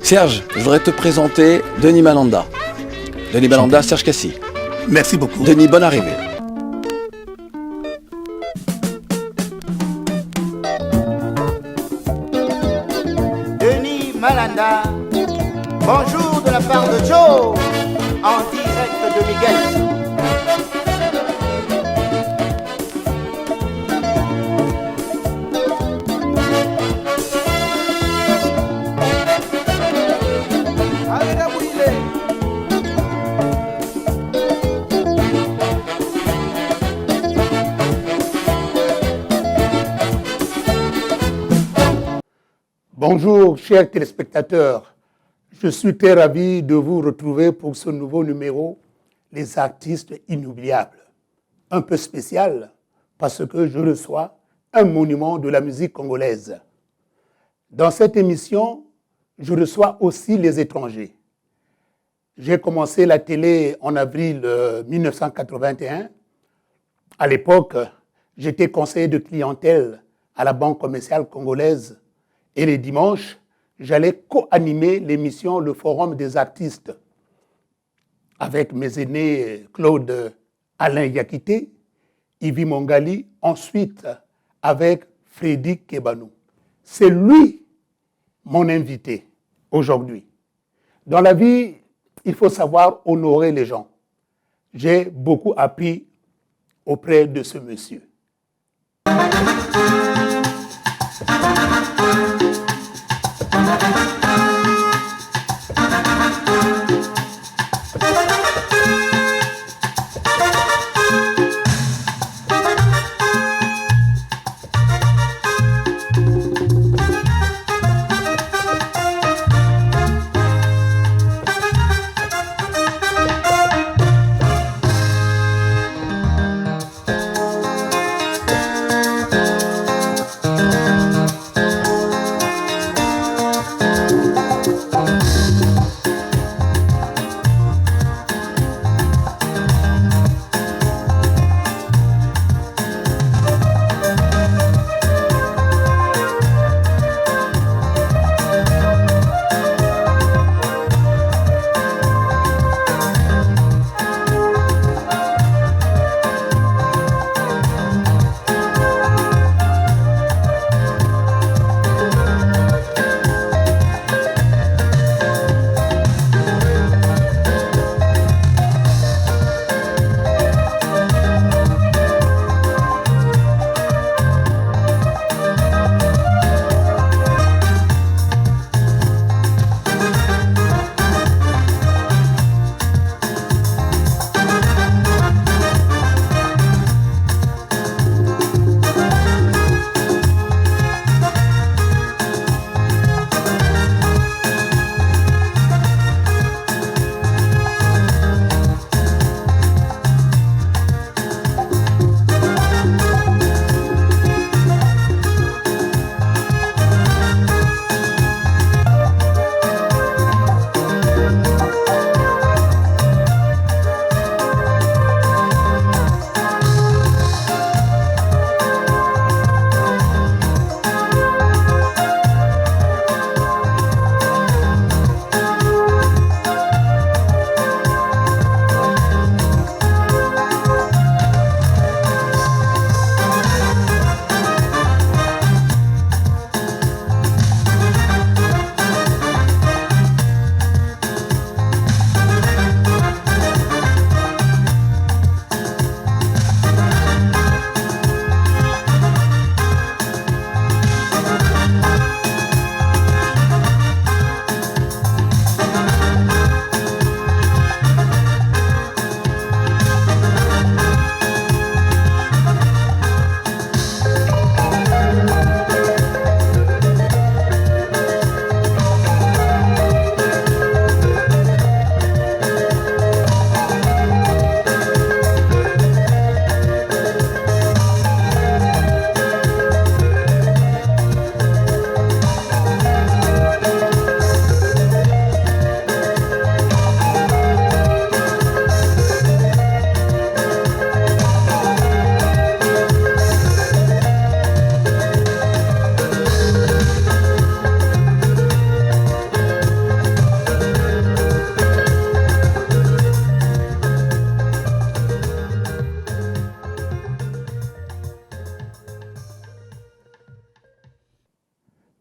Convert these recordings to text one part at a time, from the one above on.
Serge, je voudrais te présenter Denis Malanda. Denis Malanda, Serge Cassi. Merci beaucoup. Denis, bonne arrivée. Denis Malanda, bonjour de la part de Joe, en direct de Miguel. Bonjour, chers téléspectateurs. Je suis très ravi de vous retrouver pour ce nouveau numéro, Les artistes inoubliables. Un peu spécial parce que je reçois un monument de la musique congolaise. Dans cette émission, je reçois aussi les étrangers. J'ai commencé la télé en avril 1981. À l'époque, j'étais conseiller de clientèle à la Banque commerciale congolaise. Et les dimanches, j'allais co-animer l'émission Le Forum des artistes avec mes aînés Claude Alain Yakité, Yvi Mongali, ensuite avec Freddy Kebanou. C'est lui mon invité aujourd'hui. Dans la vie, il faut savoir honorer les gens. J'ai beaucoup appris auprès de ce monsieur.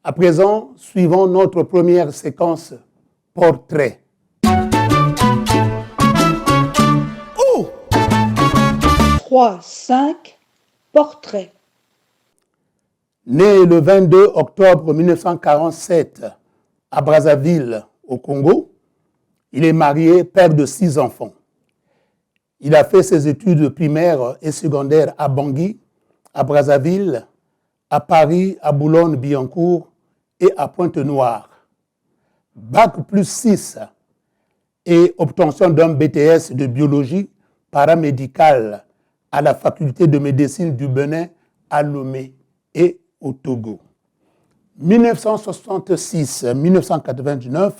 À présent, suivons notre première séquence portrait. 3, 5, portrait. Né le 22 octobre 1947 à Brazzaville, au Congo, il est marié, père de 6 enfants. Il a fait ses études primaires et secondaires à Bangui, à Brazzaville, à Paris, à Boulogne-Billancourt et à Pointe-Noire. Bac plus 6 et obtention d'un BTS de biologie paramédicale à la faculté de médecine du Bénin à Lomé et au Togo. 1966-1999,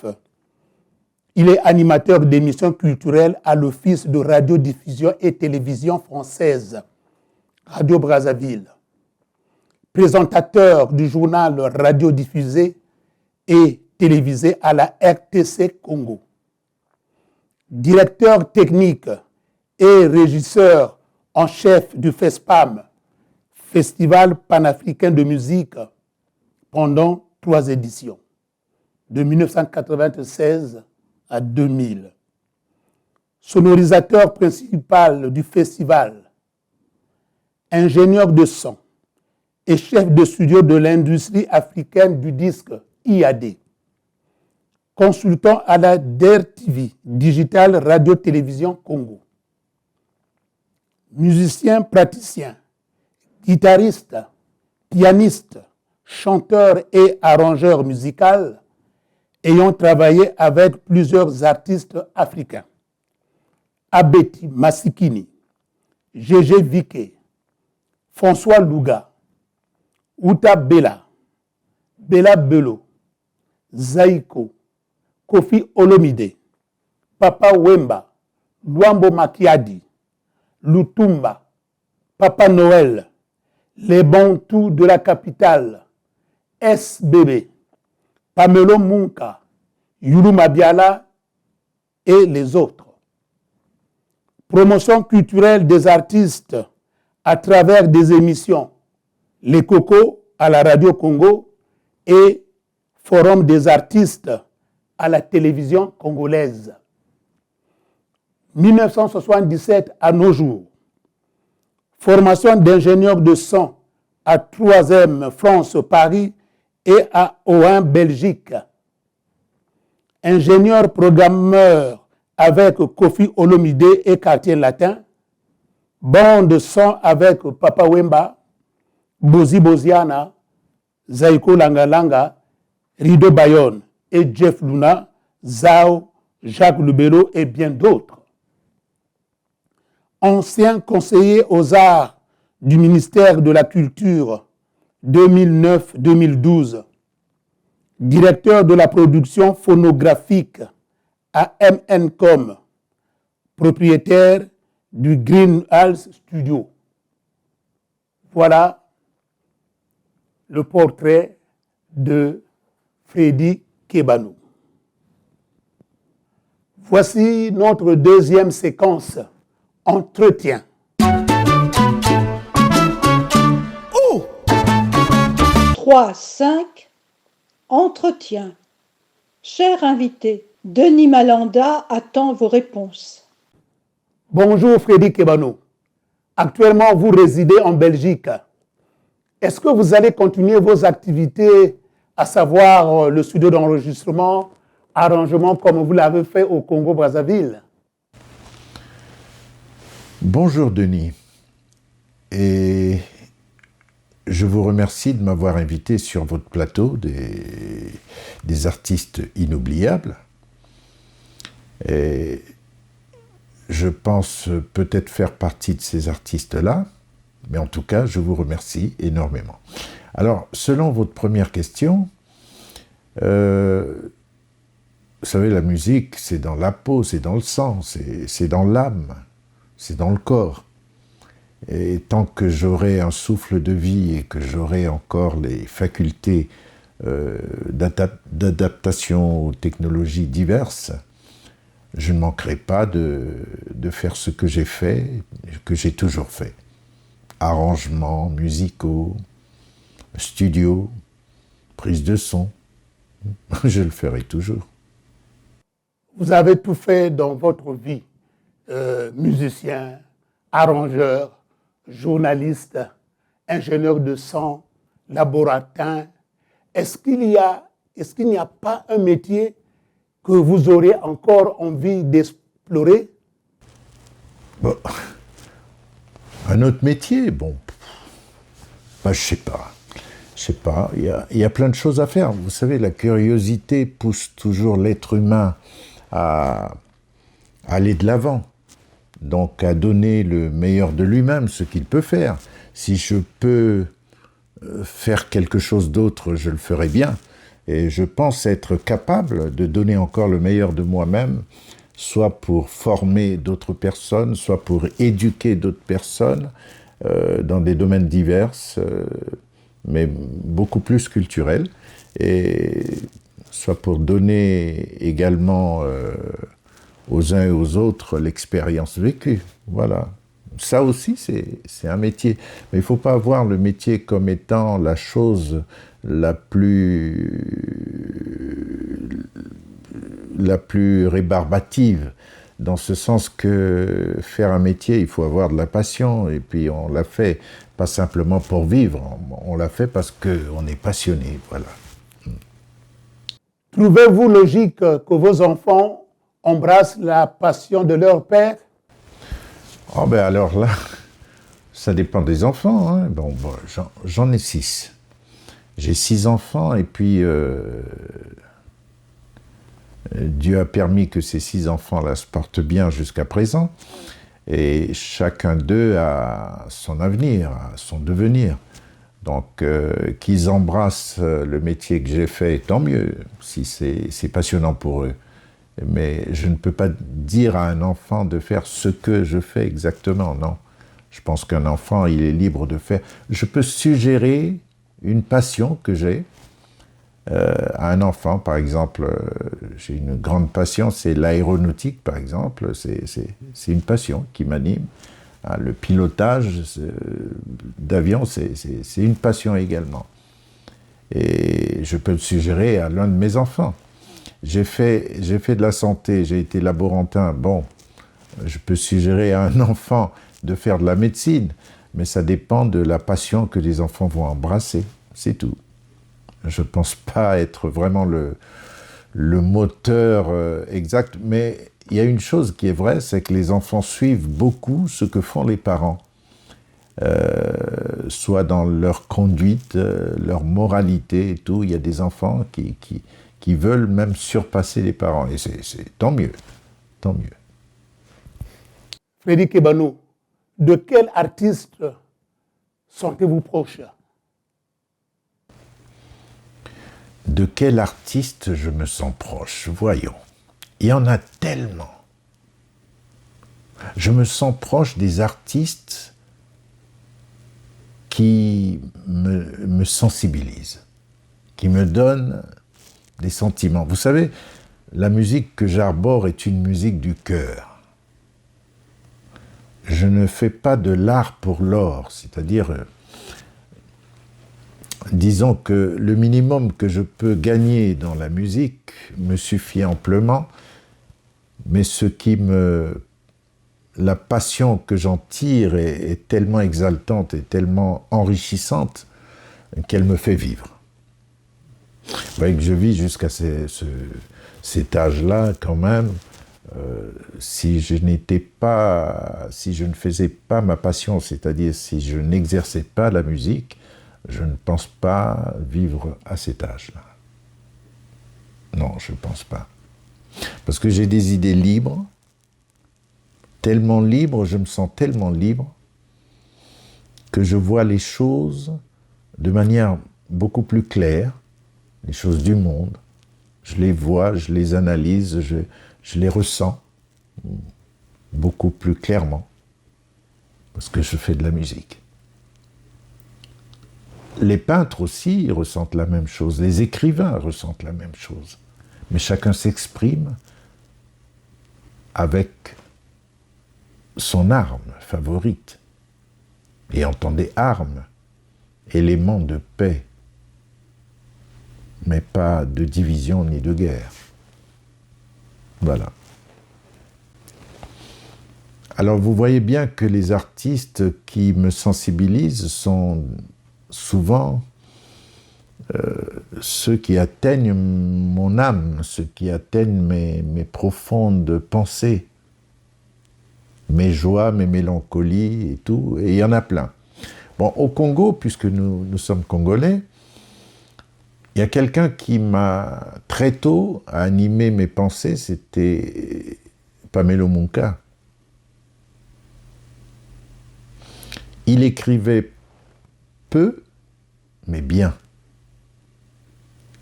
il est animateur d'émissions culturelles à l'Office de radiodiffusion et télévision française, Radio Brazzaville. Présentateur du journal radiodiffusé et télévisé à la RTC Congo. Directeur technique et régisseur en chef du FESPAM, Festival panafricain de musique, pendant 3 éditions, de 1996 à 2000. Sonorisateur principal du festival, ingénieur de son et chef de studio de l'industrie africaine du disque IAD. Consultant à la DER-TV, Digital Radio-Télévision Congo. Musicien praticien, guitariste, pianiste, chanteur et arrangeur musical, ayant travaillé avec plusieurs artistes africains. Abeti Masikini, Gégé Viké, François Louga, Outa Bella, Bella Bello, Zaiko, Kofi Olomide, Papa Wemba, Luambo Makiadi, Lutumba, Papa Noël, les Bantous de la capitale, SBB, Pamelo Munka, Yulu Mabiala et les autres. Promotion culturelle des artistes à travers des émissions, Les Cocos à la Radio Congo et Forum des artistes à la télévision congolaise. 1977 à nos jours. Formation d'ingénieur de son à 3e France Paris et à Oin Belgique. Ingénieur programmeur avec Kofi Olomide et Quartier Latin. Bande de son avec Papa Wemba, Bozi Boziana, Zaiko Langalanga, Rido Bayonne et Jeff Luna, Zao, Jacques Lubero et bien d'autres. Ancien conseiller aux arts du ministère de la Culture 2009-2012, directeur de la production phonographique à MNCOM, propriétaire du Green House Studio. Voilà le portrait de Freddy Kebanou. Voici notre deuxième séquence. Entretien. 3, 5, entretien. Cher invité, Denis Malanda attend vos réponses. Bonjour Freddy Kebanou. Actuellement, vous résidez en Belgique. Est-ce que vous allez continuer vos activités, à savoir le studio d'enregistrement, arrangement comme vous l'avez fait au Congo-Brazzaville? Bonjour Denis, et je vous remercie de m'avoir invité sur votre plateau des artistes inoubliables. Et je pense peut-être faire partie de ces artistes-là, mais en tout cas, je vous remercie énormément. Alors, selon votre première question, vous savez, la musique, c'est dans la peau, c'est dans le sang, c'est dans l'âme. C'est dans le corps. Et tant que j'aurai un souffle de vie et que j'aurai encore les facultés d'adaptation aux technologies diverses, je ne manquerai pas de faire ce que j'ai fait, que j'ai toujours fait. Arrangements musicaux, studio, prise de son. Je le ferai toujours. Vous avez tout fait dans votre vie, musicien, arrangeur, journaliste, ingénieur de son, laborantin. Est-ce qu'il n'y a pas un métier que vous aurez encore envie d'explorer? Bon. Un autre métier, bon, bah, je sais pas. Il y a plein de choses à faire. Vous savez, la curiosité pousse toujours l'être humain à aller de l'avant. Donc à donner le meilleur de lui-même, ce qu'il peut faire. Si je peux faire quelque chose d'autre, je le ferai bien. Et je pense être capable de donner encore le meilleur de moi-même, soit pour former d'autres personnes, soit pour éduquer d'autres personnes dans des domaines divers, mais beaucoup plus culturels, et soit pour donner également aux uns et aux autres l'expérience vécue. Voilà. Ça aussi, c'est un métier. Mais il ne faut pas voir le métier comme étant la chose la plus rébarbative, dans ce sens que faire un métier, il faut avoir de la passion, et puis on l'a fait pas simplement pour vivre, on l'a fait parce qu'on est passionné, voilà. Trouvez-vous logique que vos enfants embrassent la passion de leur père? Oh ben alors là, ça dépend des enfants, hein. Bon, j'en ai 6. J'ai 6 enfants, et puis Dieu a permis que ces 6 enfants-là se portent bien jusqu'à présent, et chacun d'eux a son avenir, a son devenir. Donc qu'ils embrassent le métier que j'ai fait, tant mieux, si c'est passionnant pour eux. Mais je ne peux pas dire à un enfant de faire ce que je fais exactement, non. Je pense qu'un enfant, il est libre de faire. Je peux suggérer une passion que j'ai à un enfant, par exemple. J'ai une grande passion, c'est l'aéronautique, par exemple. C'est une passion qui m'anime. Le pilotage d'avion, c'est une passion également. Et je peux le suggérer à l'un de mes enfants. J'ai fait de la santé, j'ai été laborantin. Bon, je peux suggérer à un enfant de faire de la médecine, mais ça dépend de la passion que les enfants vont embrasser, c'est tout. Je ne pense pas être vraiment le moteur exact, mais il y a une chose qui est vraie, c'est que les enfants suivent beaucoup ce que font les parents, soit dans leur conduite, leur moralité et tout. Il y a des enfants qui veulent même surpasser les parents, et c'est tant mieux, tant mieux. Freddy Kebano, de quel artiste sentez-vous proche? De quel artiste je me sens proche? Voyons. Il y en a tellement. Je me sens proche des artistes qui me sensibilisent, qui me donnent des sentiments. Vous savez, la musique que j'arbore est une musique du cœur. Je ne fais pas de l'art pour l'or, c'est-à-dire, disons que le minimum que je peux gagner dans la musique me suffit amplement, mais la passion que j'en tire est tellement exaltante et tellement enrichissante qu'elle me fait vivre. Vous voyez que je vis jusqu'à cet âge-là quand même. Si je ne faisais pas ma passion, c'est-à-dire si je n'exerçais pas la musique, je ne pense pas vivre à cet âge-là. Non, je ne pense pas. Parce que j'ai des idées libres, tellement libres, je me sens tellement libre, que je vois les choses de manière beaucoup plus claire, les choses du monde. Je les vois, je les analyse, je les ressens beaucoup plus clairement, parce que je fais de la musique. Les peintres aussi ressentent la même chose, les écrivains ressentent la même chose, mais chacun s'exprime avec son arme favorite. Et entendez arme, élément de paix. mais pas de division ni de guerre. Voilà. Alors vous voyez bien que les artistes qui me sensibilisent sont souvent ceux qui atteignent mon âme, ceux qui atteignent mes profondes pensées, mes joies, mes mélancolies et tout, et il y en a plein. Bon, au Congo, puisque nous sommes congolais, il y a quelqu'un qui m'a très tôt animé mes pensées, c'était Pamelo Munka. Il écrivait peu, mais bien.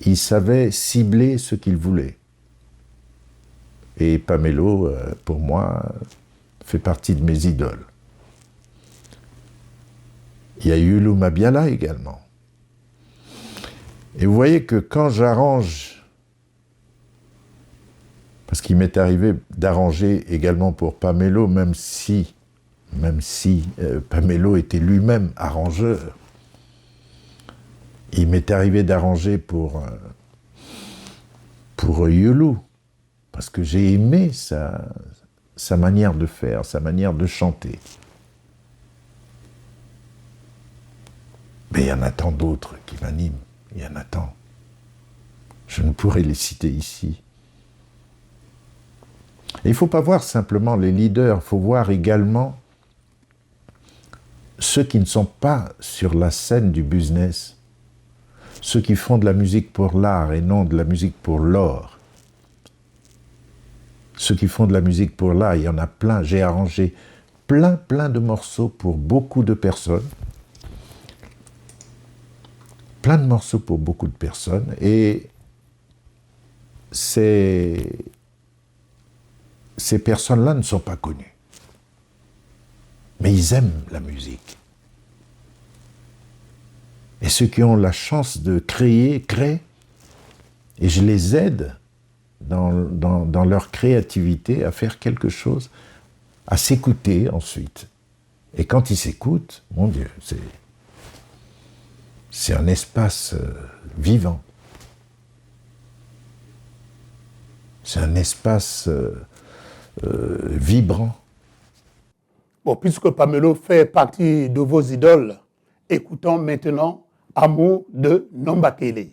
Il savait cibler ce qu'il voulait. Et Pamelo, pour moi, fait partie de mes idoles. Il y a Yulu Mabiala également. Et vous voyez que quand j'arrange, parce qu'il m'est arrivé d'arranger également pour Pamelo, même si Pamelo était lui-même arrangeur, il m'est arrivé d'arranger pour Yulu, parce que j'ai aimé sa manière de faire, sa manière de chanter. Mais il y en a tant d'autres qui m'animent, il y en a tant. Je ne pourrais les citer ici. Et il ne faut pas voir simplement les leaders, il faut voir également ceux qui ne sont pas sur la scène du business, ceux qui font de la musique pour l'art et non de la musique pour l'or. Ceux qui font de la musique pour l'art, il y en a plein. J'ai arrangé plein de morceaux pour beaucoup de personnes. Plein de morceaux pour beaucoup de personnes. Et ces personnes-là ne sont pas connues. Mais ils aiment la musique. Et ceux qui ont la chance de créent, et je les aide dans leur créativité à faire quelque chose, à s'écouter ensuite. Et quand ils s'écoutent, mon Dieu, c'est un espace vivant. C'est un espace vibrant. Bon, puisque Pamelo fait partie de vos idoles, écoutons maintenant Amour de Nombakele.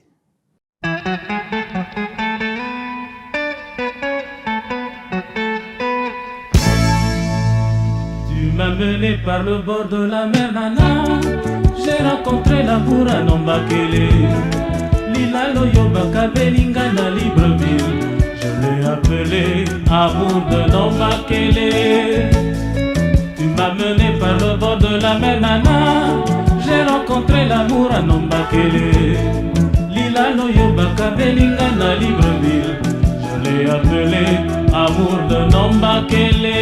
Tu m'as mené par le bord de la mer, Nana. J'ai rencontré l'amour à Nombakele. Lila Loyoba Kabelingana Libreville. Je l'ai appelé Amour de Nombakele. Tu m'as mené par le bord de la mer, Nana. J'ai rencontré l'amour à Nombakele. Lila Loyoba Kabelingana Libreville. Je l'ai appelé Amour de Nombakele.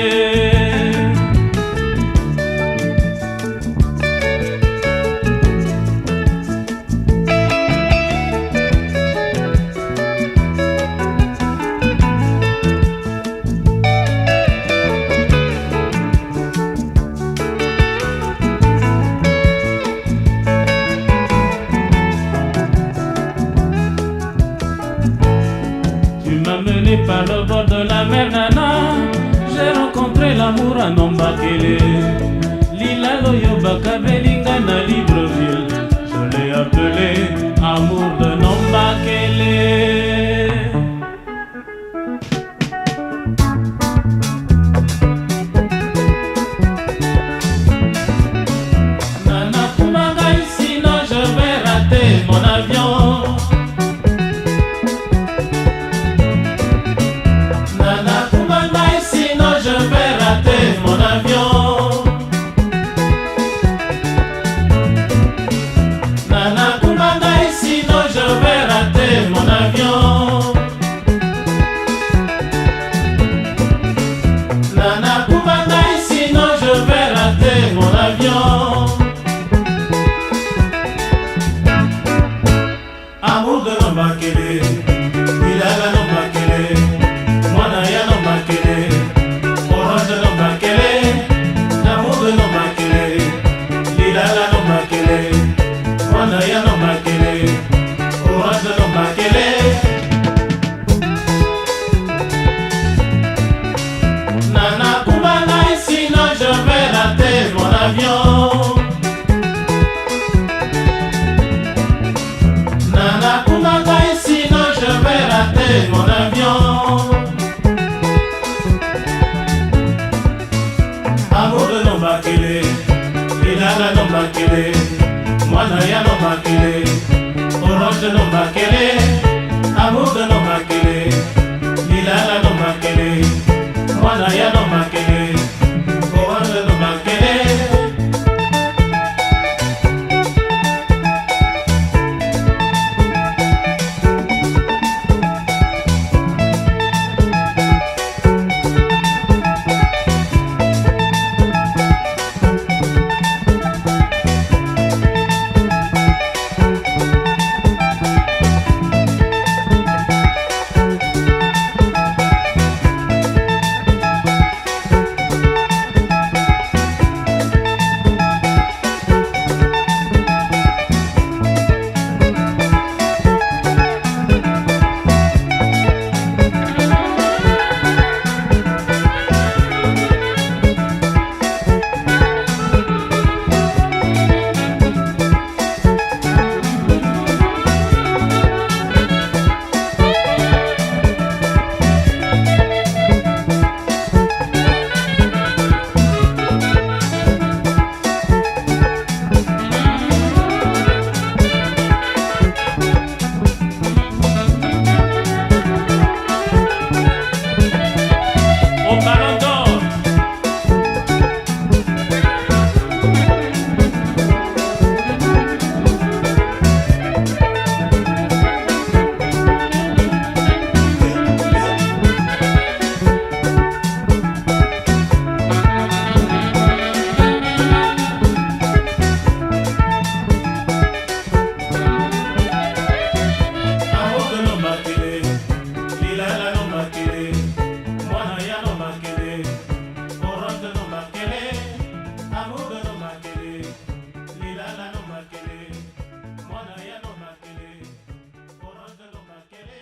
Par le bord de la mer, Nana, j'ai rencontré l'amour à Nombakele. Lila Loyoba Kabelingana Libreville, je l'ai appelé Amour de Nombakele. Nana Kumagai, sinon je vais rater mon avion. Amour de Nombakele, Ilala Nombakele, Mwanaya Nombakele, Orange de Nombakele, Amour de Nombakele, Ilala Nombakele, Mwanaya Nombakele, Orange de Nombakele. avion. Nana Kumagai, sinon je vais rater mon avion. Amour de Nombakele, Ilala Nombakele, Mwanaya Nombakele, Orange de Nombakele, amour de Nombakele, Ilala Nombakele, Mwanaya Nombakele, Orange de Nombakele. Au Ballon d'Or. Amour de Nombakele, Ilala Nombakele, Mwanaya Nombakele, Orange de Nombakele, amour de Nombakele, Ilala Nombakele, Mwanaya Nombakele, Orange de Nombakele.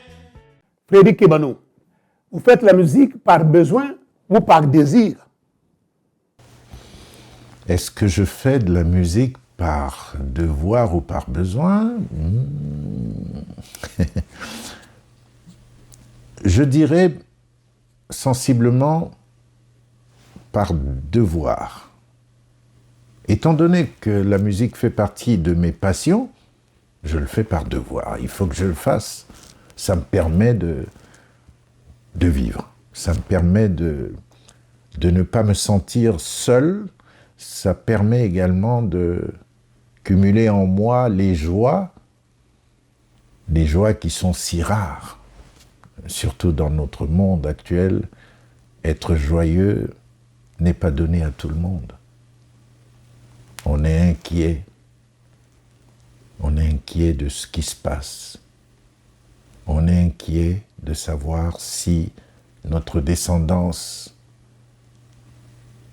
Frédéric Ebano, vous faites la musique par besoin ou par désir? Est-ce que je fais de la musique par devoir ou par besoin? Je dirais sensiblement par devoir. Étant donné que la musique fait partie de mes passions, je le fais par devoir. Il faut que je le fasse. Ça me permet de vivre. Ça me permet de ne pas me sentir seul. Ça permet également de cumuler en moi les joies qui sont si rares. Surtout dans notre monde actuel, être joyeux n'est pas donné à tout le monde. On est inquiet. On est inquiet de ce qui se passe. On est inquiet de savoir si notre descendance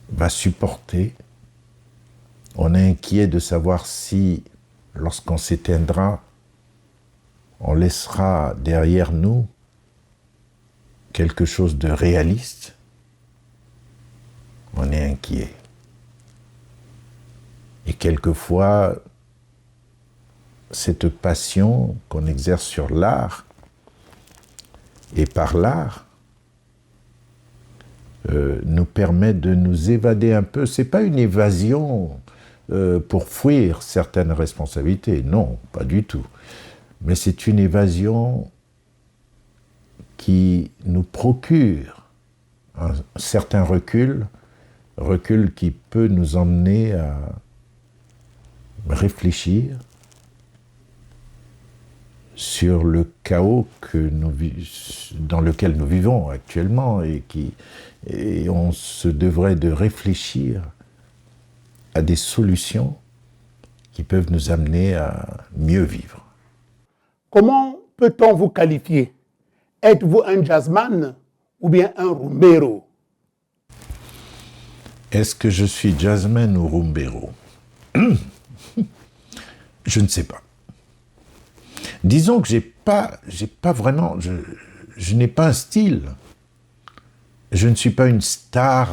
va supporter. On est inquiet de savoir si, lorsqu'on s'éteindra, on laissera derrière nous quelque chose de réaliste. On est inquiet. Et quelquefois, cette passion qu'on exerce sur l'art, et par l'art, nous permet de nous évader un peu. C'est pas une évasion pour fuir certaines responsabilités, non, pas du tout. Mais c'est une évasion qui nous procure un certain recul qui peut nous emmener à réfléchir sur le chaos dans lequel nous vivons actuellement et on se devrait de réfléchir à des solutions qui peuvent nous amener à mieux vivre. Comment peut-on vous qualifier? Êtes-vous un jazzman ou bien un rumbero? Est-ce que je suis jazzman ou rumbero? Je ne sais pas. Disons que j'ai pas vraiment, je n'ai pas un style. Je ne suis pas une star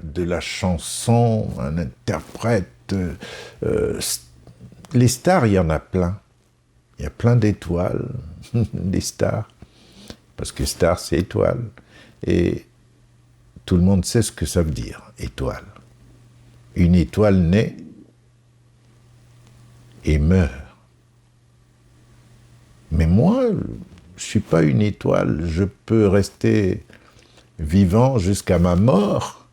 de la chanson, un interprète. Les stars, il y en a plein. Il y a plein d'étoiles, des stars. Parce que star, c'est étoile. Et tout le monde sait ce que ça veut dire, étoile. Une étoile naît et meurt. Mais moi, je ne suis pas une étoile. Je peux rester vivant jusqu'à ma mort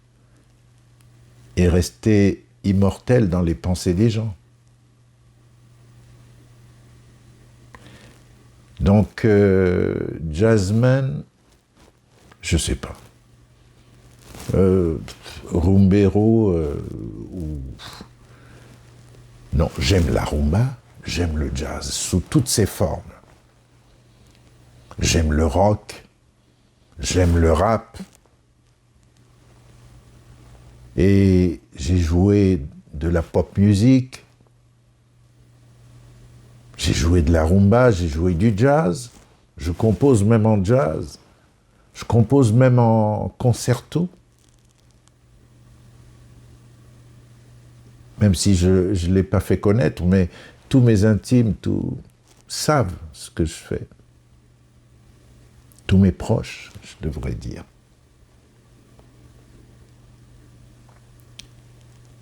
et rester immortel dans les pensées des gens. Donc, jazzman, je ne sais pas. Rumbero, non, j'aime la rumba, j'aime le jazz, sous toutes ses formes. J'aime le rock, j'aime le rap. Et j'ai joué de la pop music, j'ai joué de la rumba, j'ai joué du jazz, je compose même en jazz, je compose même en concerto. Même si je ne l'ai pas fait connaître, mais tous mes intimes savent ce que je fais. Tous mes proches, je devrais dire.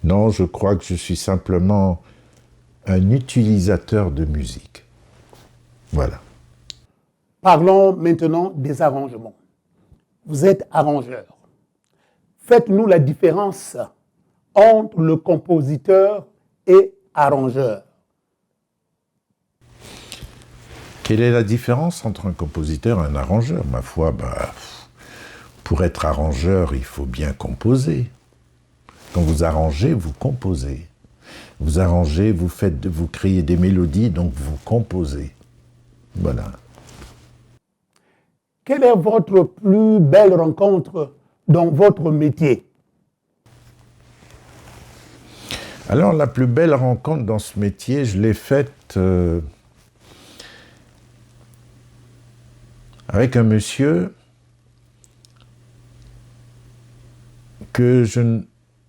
Non, je crois que je suis simplement un utilisateur de musique. Voilà. Parlons maintenant des arrangements. Vous êtes arrangeur. Faites-nous la différence entre le compositeur et arrangeur. Quelle est la différence entre un compositeur et un arrangeur? Ma foi, pour être arrangeur, il faut bien composer. Quand vous arrangez, vous composez. Vous arrangez, vous créez des mélodies, donc vous composez. Voilà. Quelle est votre plus belle rencontre dans votre métier? Alors, la plus belle rencontre dans ce métier, je l'ai faite avec un monsieur que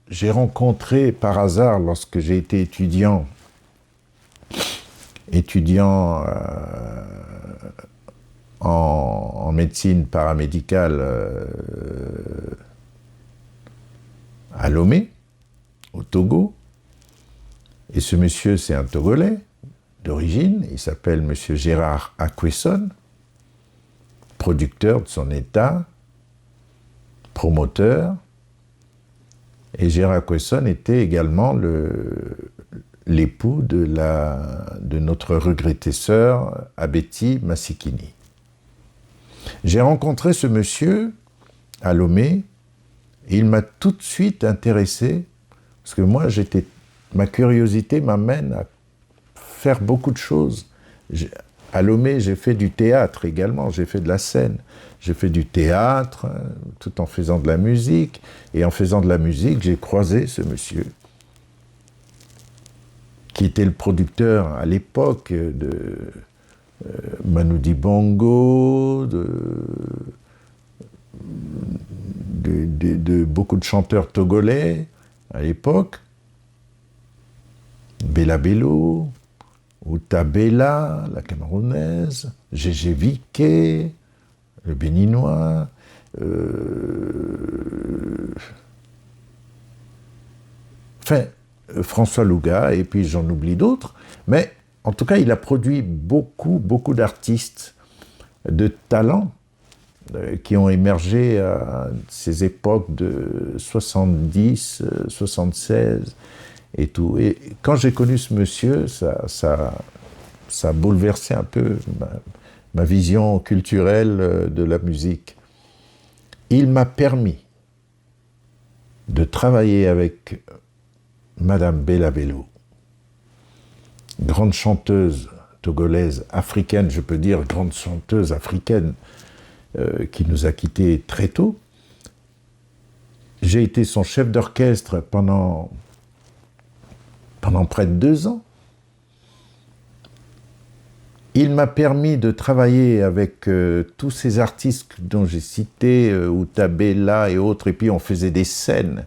j'ai rencontré par hasard lorsque j'ai été étudiant en médecine paramédicale à Lomé, au Togo. Et ce monsieur, c'est un Togolais d'origine, il s'appelle monsieur Gérard Akwesson, producteur de son état, promoteur. Et Gérard Akwesson était également l'époux de notre regrettée sœur, Abeti Massikini. J'ai rencontré ce monsieur à Lomé, et il m'a tout de suite intéressé, parce que moi, ma curiosité m'amène à faire beaucoup de choses. À Lomé, j'ai fait du théâtre également, j'ai fait de la scène. J'ai fait du théâtre, tout en faisant de la musique. Et en faisant de la musique, j'ai croisé ce monsieur, qui était le producteur à l'époque de Manu Dibango, de beaucoup de chanteurs togolais à l'époque. Bella Bello, Uta Bella, la Camerounaise, Gégé Viquet, le Béninois, François Louga, et puis j'en oublie d'autres. Mais en tout cas, il a produit beaucoup d'artistes de talent qui ont émergé à ces époques de 70, 76 et tout. Et quand j'ai connu ce monsieur, ça a bouleversé un peu ma vision culturelle de la musique. Il m'a permis de travailler avec Madame Bella Bello, grande chanteuse togolaise, africaine, je peux dire, grande chanteuse africaine, qui nous a quittés très tôt. J'ai été son chef d'orchestre pendant près de 2 ans. il m'a permis de travailler avec tous ces artistes dont j'ai cité, Utabella et autres, et puis on faisait des scènes.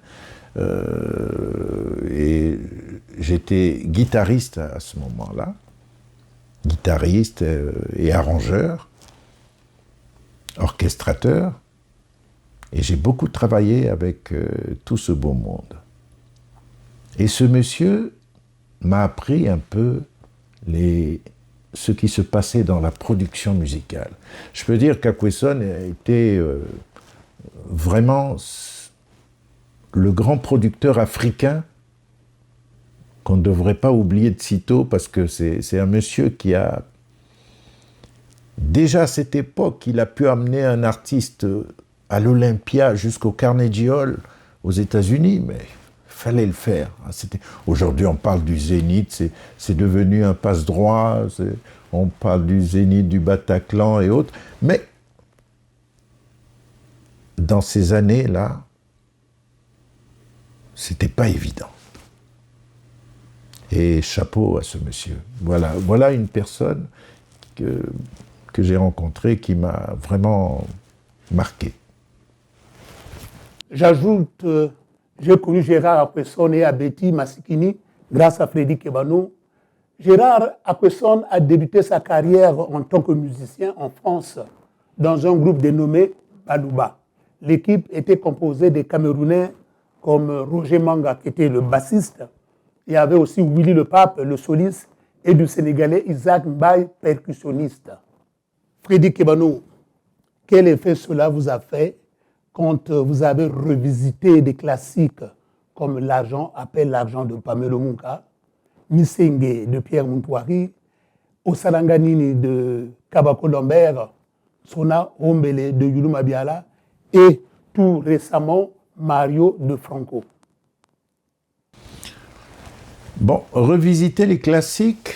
Et j'étais guitariste à ce moment-là, guitariste et arrangeur, orchestrateur, et j'ai beaucoup travaillé avec tout ce beau monde. Et ce monsieur m'a appris un peu ce qui se passait dans la production musicale. Je peux dire qu'Akwesson a été vraiment le grand producteur africain qu'on ne devrait pas oublier de sitôt, parce que c'est un monsieur qui a, déjà à cette époque, il a pu amener un artiste à l'Olympia jusqu'au Carnegie Hall aux États-Unis, mais il fallait le faire. Aujourd'hui, on parle du Zénith, c'est devenu un passe-droit, on parle du Zénith, du Bataclan et autres, mais dans ces années-là, c'était pas évident. Et chapeau à ce monsieur. Voilà une personne que j'ai rencontrée qui m'a vraiment marqué. J'ajoute, j'ai connu Gérard Akwesson et Abeti Masikini grâce à Freddy Kebano. Gérard Akwesson a débuté sa carrière en tant que musicien en France dans un groupe dénommé Balouba. L'équipe était composée des Camerounais comme Roger Manga, qui était le bassiste. Il y avait aussi Willy le Pape, le soliste, et du Sénégalais Isaac Mbaye, percussionniste. Freddy Kebano, quel effet cela vous a fait quand vous avez revisité des classiques comme L'argent appelle l'argent de Pamelo Munka, Missengue de Pierre Montouari, Osalanganini de Kabako Lambert, Sona Ombele de Yulu Mabiala et tout récemment Mario de Franco. Bon, revisiter les classiques,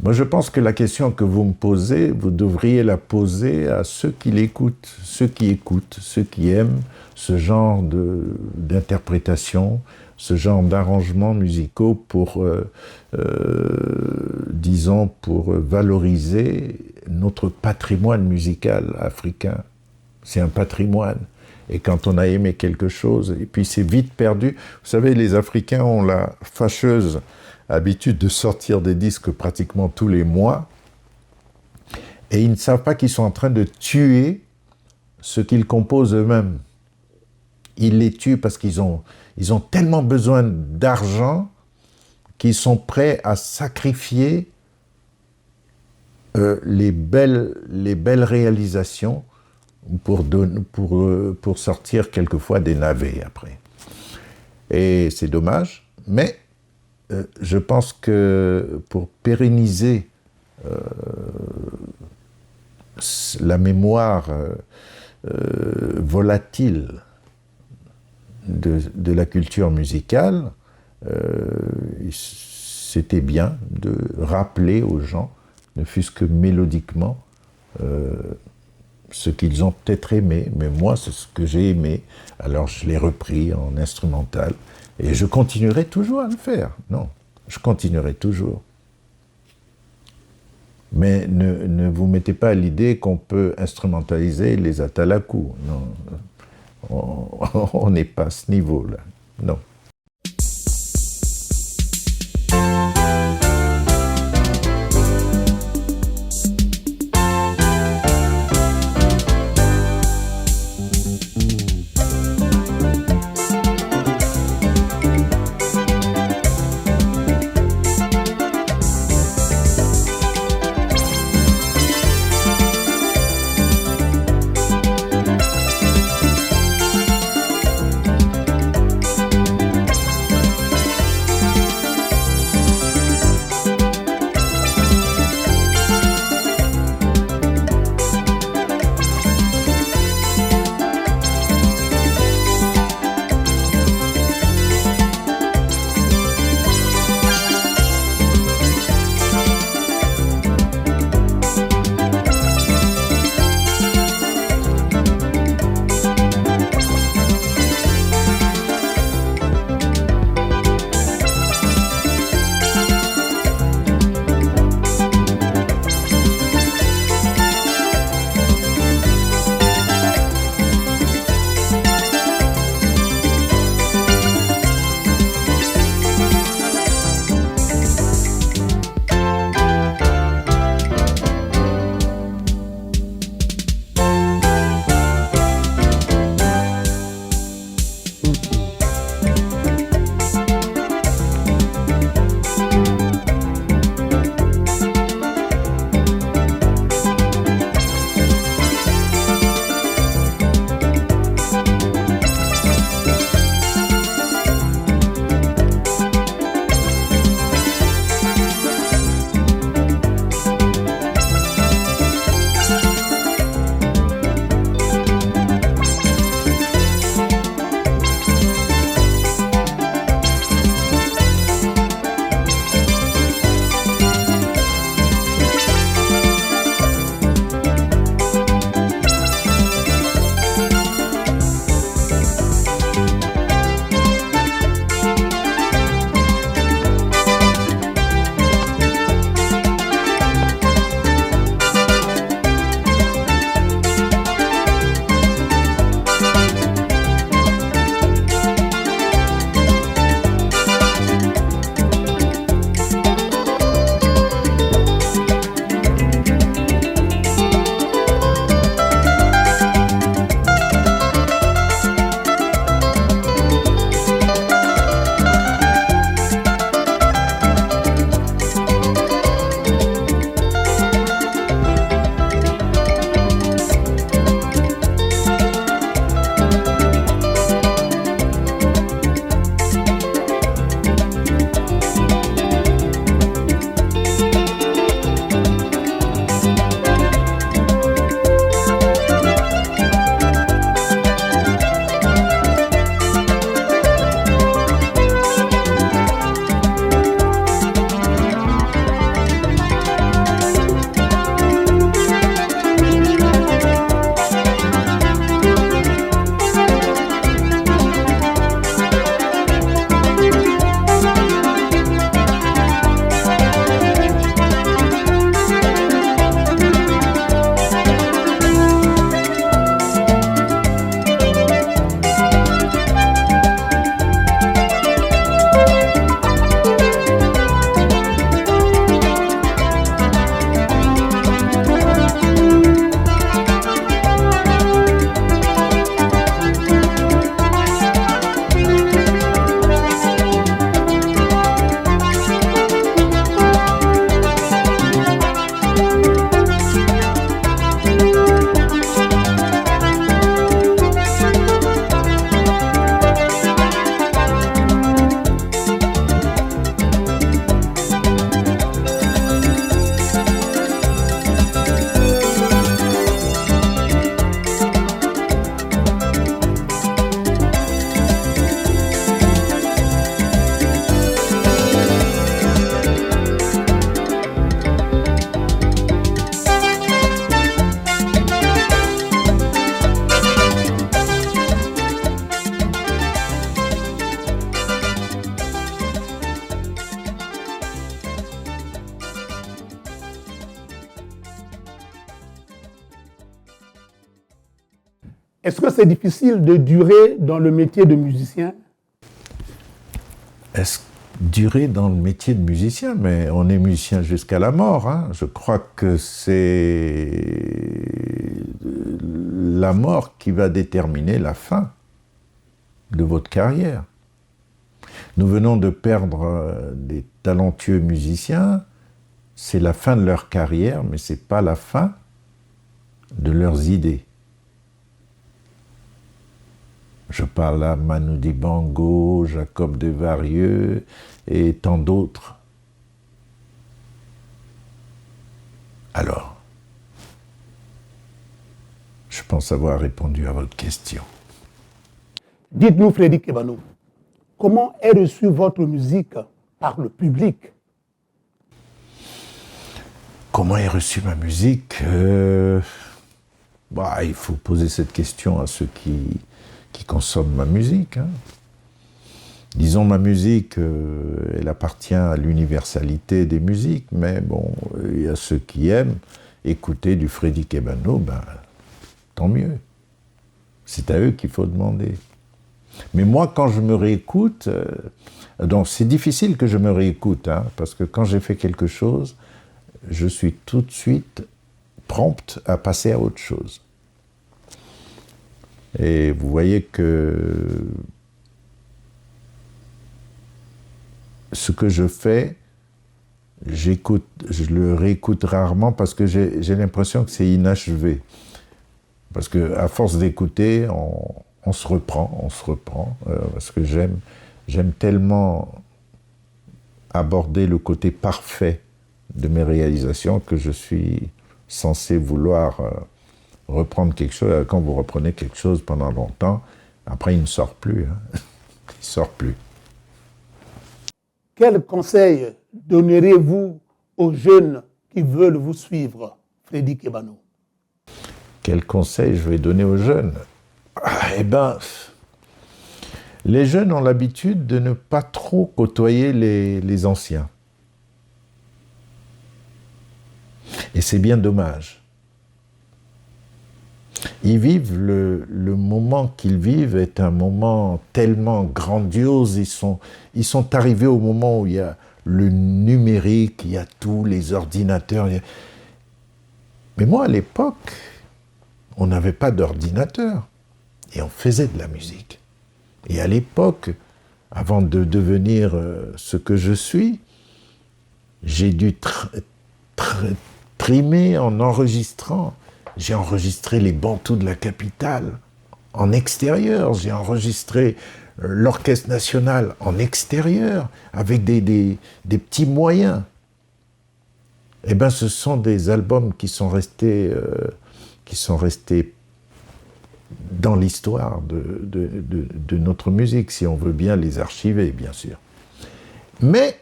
moi je pense que la question que vous me posez, vous devriez la poser à ceux qui l'écoutent, ceux qui aiment ce genre d'interprétation, ce genre d'arrangements musicaux pour, disons, pour valoriser notre patrimoine musical africain. C'est un patrimoine. Et quand on a aimé quelque chose, et puis c'est vite perdu. Vous savez, les Africains ont la fâcheuse habitude de sortir des disques pratiquement tous les mois, et ils ne savent pas qu'ils sont en train de tuer ce qu'ils composent eux-mêmes. Ils les tuent parce qu'ils ont tellement besoin d'argent qu'ils sont prêts à sacrifier les belles réalisations pour sortir quelquefois des navets après. Et c'est dommage, mais je pense que pour pérenniser la mémoire volatile de la culture musicale, c'était bien de rappeler aux gens, ne fût-ce que mélodiquement, ce qu'ils ont peut-être aimé, mais moi, c'est ce que j'ai aimé, alors je l'ai repris en instrumental, et je continuerai toujours à le faire. Non, je continuerai toujours. Mais ne vous mettez pas à l'idée qu'on peut instrumentaliser les atalaku. Non, on n'est pas à ce niveau-là. Non. Est-ce que c'est difficile de durer dans le métier de musicien? Est-ce durer dans le métier de musicien? Mais on est musicien jusqu'à la mort, hein. Je crois que c'est la mort qui va déterminer la fin de votre carrière. Nous venons de perdre des talentueux musiciens. C'est la fin de leur carrière, mais ce n'est pas la fin de leurs idées. Je parle à Manu Dibango, Jacob Desvarieux et tant d'autres. Alors, je pense avoir répondu à votre question. Dites-nous, Freddy Kebano, comment est reçue votre musique par le public? Comment est reçue ma musique? Il faut poser cette question à ceux qui consomment ma musique, hein. Disons, ma musique, elle appartient à l'universalité des musiques, mais bon, il y a ceux qui aiment écouter du Freddy Kebano, tant mieux. C'est à eux qu'il faut demander. Mais moi, quand je me réécoute, donc c'est difficile que je me réécoute, hein, parce que quand j'ai fait quelque chose, je suis tout de suite prompte à passer à autre chose. Et vous voyez que ce que je fais, je le réécoute rarement parce que j'ai l'impression que c'est inachevé. Parce qu'à force d'écouter, on se reprend, parce que j'aime tellement aborder le côté parfait de mes réalisations que je suis censé vouloir reprendre quelque chose. Quand vous reprenez quelque chose pendant longtemps, après il ne sort plus. Hein. Il ne sort plus. Quel conseil donnerez-vous aux jeunes qui veulent vous suivre, Freddy Kebano? Quel conseil je vais donner aux jeunes? Les jeunes ont l'habitude de ne pas trop côtoyer les anciens. Et c'est bien dommage. Ils vivent le moment qu'ils vivent est un moment tellement grandiose. Ils sont arrivés au moment où il y a le numérique, il y a tous les ordinateurs. Mais moi, à l'époque, on n'avait pas d'ordinateur et on faisait de la musique. Et à l'époque, avant de devenir ce que je suis, j'ai dû trimer en enregistrant. J'ai enregistré les bantous de la capitale en extérieur, j'ai enregistré l'Orchestre national en extérieur, avec des petits moyens. Ce sont des albums qui sont restés dans l'histoire de notre musique, si on veut bien les archiver, bien sûr. Mais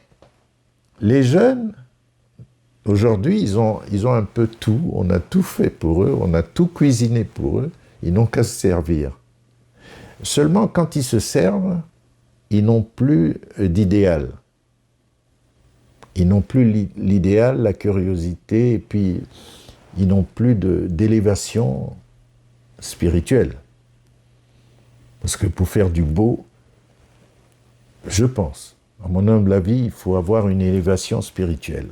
les jeunes, aujourd'hui, ils ont un peu tout, on a tout fait pour eux, on a tout cuisiné pour eux, ils n'ont qu'à se servir. Seulement, quand ils se servent, ils n'ont plus d'idéal. Ils n'ont plus l'idéal, la curiosité, et puis ils n'ont plus d'élévation spirituelle. Parce que pour faire du beau, je pense, à mon humble avis, il faut avoir une élévation spirituelle.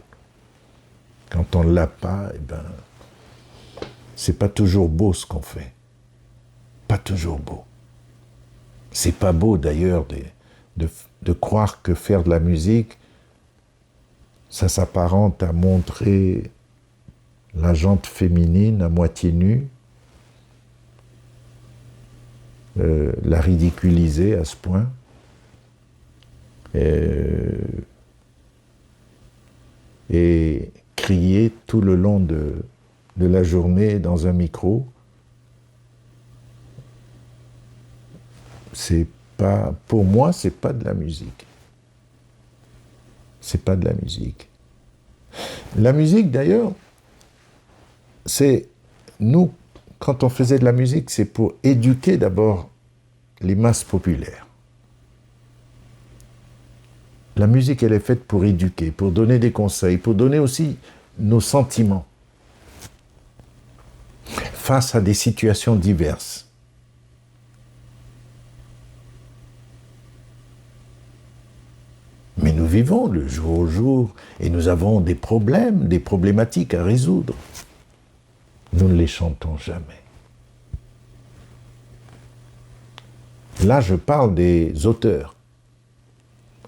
Quand on ne l'a pas, c'est pas toujours beau ce qu'on fait. Pas toujours beau. C'est pas beau d'ailleurs de croire que faire de la musique, ça s'apparente à montrer la jante féminine à moitié nue, la ridiculiser à ce point. Et crier tout le long de la journée dans un micro, pour moi, c'est pas de la musique. C'est pas de la musique. La musique, d'ailleurs, c'est, nous, quand on faisait de la musique, c'est pour éduquer d'abord les masses populaires. La musique, elle est faite pour éduquer, pour donner des conseils, pour donner aussi nos sentiments face à des situations diverses. nous vivons le jour au jour et nous avons des problèmes, des problématiques à résoudre. Nous ne les chantons jamais. Là, je parle des auteurs.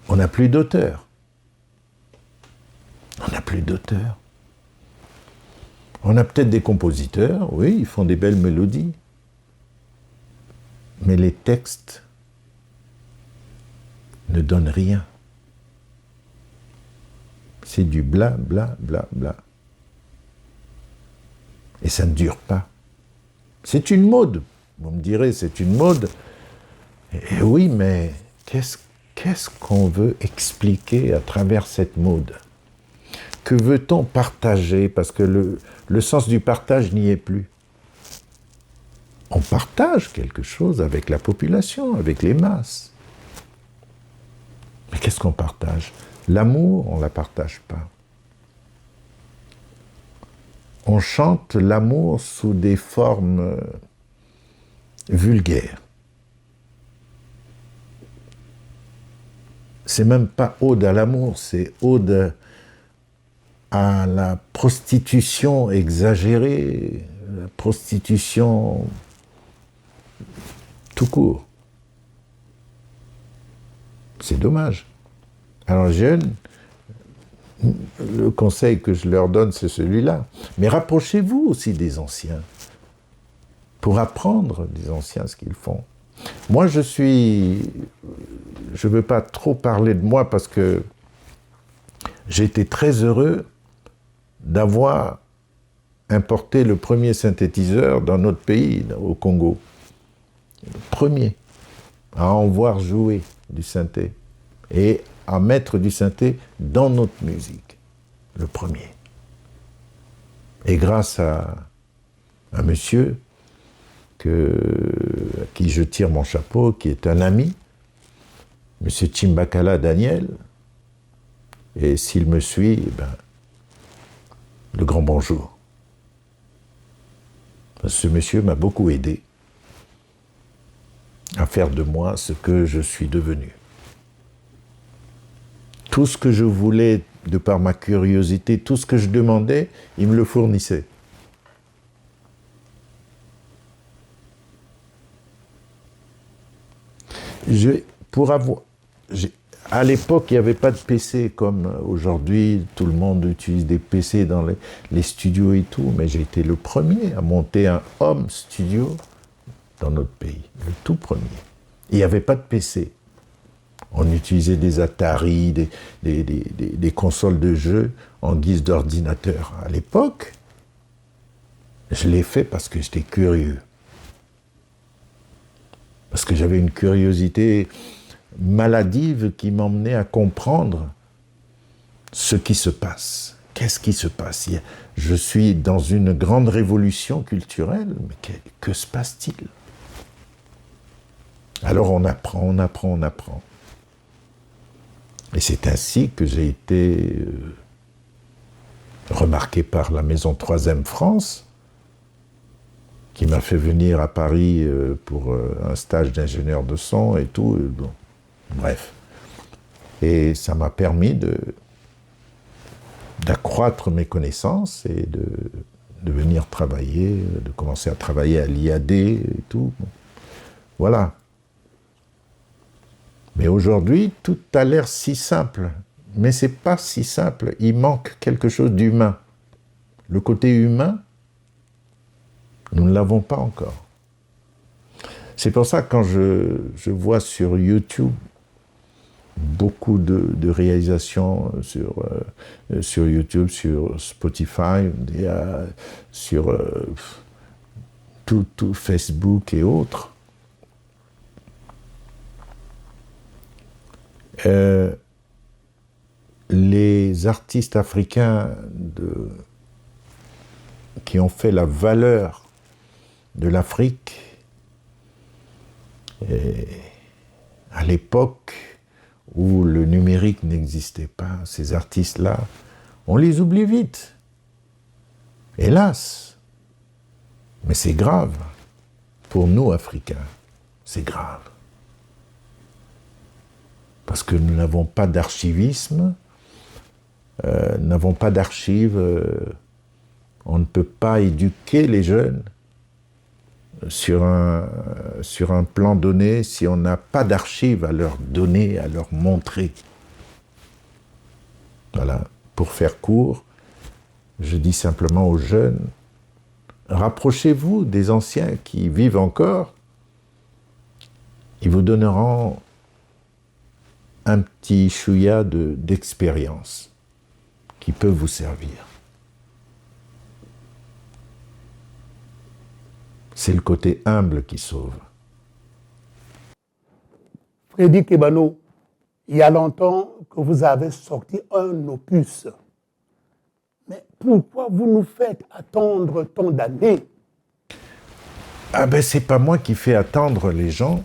On n'a plus d'auteurs. On n'a plus d'auteurs. On a peut-être des compositeurs, oui, ils font des belles mélodies. Mais les textes ne donnent rien. C'est du bla, bla, bla, bla. Et ça ne dure pas. C'est une mode. Vous me direz, c'est une mode. Et oui, mais qu'est-ce qu'on veut expliquer à travers cette mode? Que veut-on partager? Parce que le sens du partage n'y est plus. On partage quelque chose avec la population, avec les masses. Mais qu'est-ce qu'on partage? L'amour, on ne la partage pas. On chante l'amour sous des formes vulgaires. C'est même pas ode à l'amour, c'est ode à la prostitution exagérée, la prostitution tout court. C'est dommage. Alors jeunes, le conseil que je leur donne, c'est celui-là. Mais rapprochez-vous aussi des anciens, pour apprendre des anciens ce qu'ils font. Moi, je ne veux pas trop parler de moi parce que j'ai été très heureux d'avoir importé le premier synthétiseur dans notre pays, au Congo. Le premier à en voir jouer du synthé et à mettre du synthé dans notre musique. Le premier. Et grâce à un monsieur à qui je tire mon chapeau, qui est un ami, monsieur Chimbakala Daniel, et s'il me suit, le grand bonjour. Ce monsieur m'a beaucoup aidé à faire de moi ce que je suis devenu. Tout ce que je voulais, de par ma curiosité, tout ce que je demandais, il me le fournissait. À l'époque, il n'y avait pas de PC comme aujourd'hui, tout le monde utilise des PC dans les studios et tout, mais j'ai été le premier à monter un home studio dans notre pays, le tout premier. Et il n'y avait pas de PC. On utilisait des Atari, des consoles de jeux en guise d'ordinateur. À l'époque, je l'ai fait parce que j'étais curieux. Parce que j'avais une curiosité maladive qui m'emmenait à comprendre ce qui se passe. Qu'est-ce qui se passe? Je suis dans une grande révolution culturelle, mais que se passe-t-il? Alors on apprend, on apprend, on apprend. Et c'est ainsi que j'ai été remarqué par la maison 3e France, qui m'a fait venir à Paris pour un stage d'ingénieur de son et tout. Bon, bref. Et ça m'a permis d'accroître mes connaissances et de venir travailler, de commencer à travailler à l'IAD et tout. Bon. Voilà. Mais aujourd'hui, tout a l'air si simple. Mais c'est pas si simple. Il manque quelque chose d'humain. Le côté humain, nous ne l'avons pas encore. C'est pour ça que quand je vois sur YouTube beaucoup de réalisations sur YouTube, sur Spotify, sur tout Facebook et autres, les artistes africains qui ont fait la valeur de l'Afrique, à l'époque où le numérique n'existait pas, ces artistes-là, on les oublie vite. Hélas. Mais c'est grave. Pour nous, Africains, c'est grave. parce que nous n'avons pas d'archivisme, n'avons pas d'archives, on ne peut pas éduquer les jeunes sur un plan donné si on n'a pas d'archives à leur donner, à leur montrer. Voilà, pour faire court, je dis simplement aux jeunes, rapprochez-vous des anciens qui vivent encore, ils vous donneront un petit chouïa d'expérience qui peut vous servir. C'est le côté humble qui sauve. Freddy Kebano, il y a longtemps que vous avez sorti un opus. Mais pourquoi vous nous faites attendre tant d'années? Ah ben c'est pas moi qui fais attendre les gens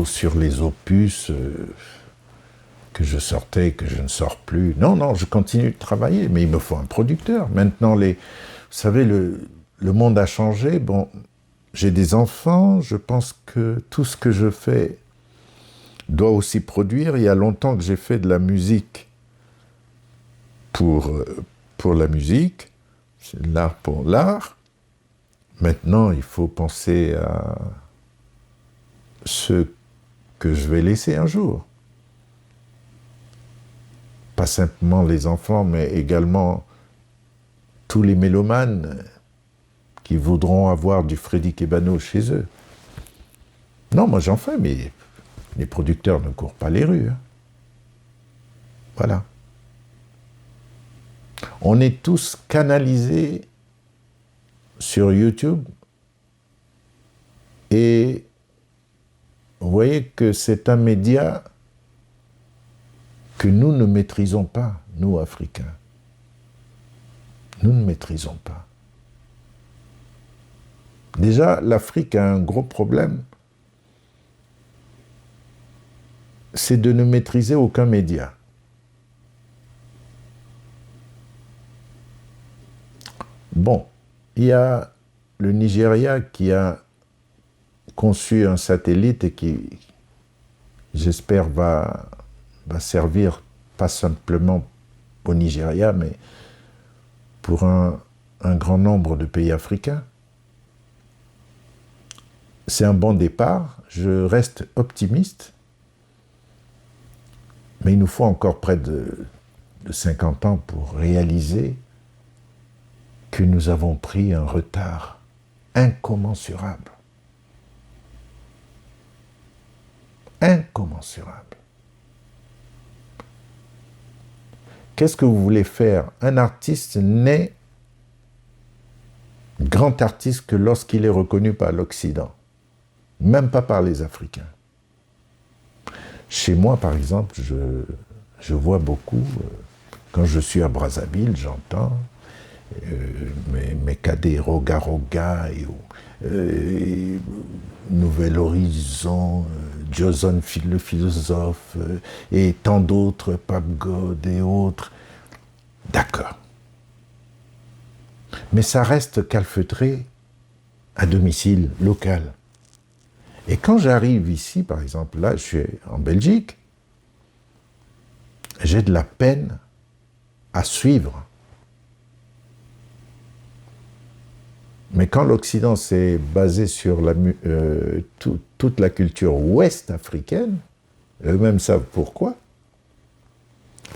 sur les opus que je sortais et que je ne sors plus. Non, je continue de travailler, mais il me faut un producteur. Maintenant, vous savez, le monde a changé. Bon, j'ai des enfants, je pense que tout ce que je fais doit aussi produire. Il y a longtemps que j'ai fait de la musique pour la musique, c'est l'art pour l'art. Maintenant, il faut penser à ceux que je vais laisser un jour. Pas simplement les enfants, mais également tous les mélomanes qui voudront avoir du Freddy Kebano chez eux. Non, moi j'en fais, mais les producteurs ne courent pas les rues. Voilà. On est tous canalisés sur YouTube et vous voyez que c'est un média que nous ne maîtrisons pas, nous Africains. Nous ne maîtrisons pas. Déjà, l'Afrique a un gros problème, c'est de ne maîtriser aucun média. Bon, il y a le Nigeria qui a conçu un satellite et qui, j'espère, va servir pas simplement au Nigeria, mais pour un grand nombre de pays africains. C'est un bon départ, je reste optimiste, mais il nous faut encore près de 50 ans pour réaliser que nous avons pris un retard incommensurable. Incommensurable. Qu'est-ce que vous voulez faire? Un artiste n'est grand artiste que lorsqu'il est reconnu par l'Occident, même pas par les Africains. Chez moi, par exemple, je vois beaucoup, quand je suis à Brazzaville, j'entends mes cadets Roga Roga et Nouvel Horizon, Joson le philosophe et tant d'autres, Pape God et autres. D'accord. Mais ça reste calfeutré à domicile local. Et quand j'arrive ici, par exemple, là, je suis en Belgique, j'ai de la peine à suivre. Mais quand l'Occident s'est basé sur toute la culture ouest-africaine, eux-mêmes savent pourquoi,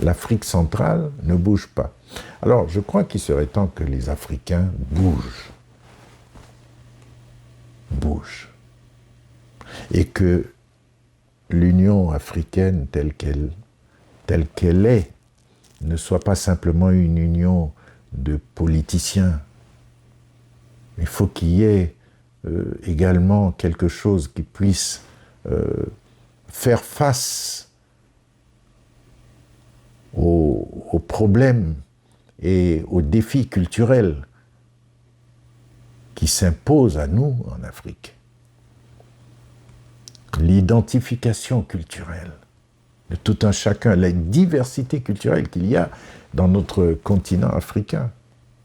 l'Afrique centrale ne bouge pas. Alors, je crois qu'il serait temps que les Africains bougent. Bougent. Et que l'Union africaine telle qu'elle est ne soit pas simplement une union de politiciens. Il faut qu'il y ait également quelque chose qui puisse faire face aux problèmes et aux défis culturels qui s'imposent à nous en Afrique. L'identification culturelle de tout un chacun, la diversité culturelle qu'il y a dans notre continent africain,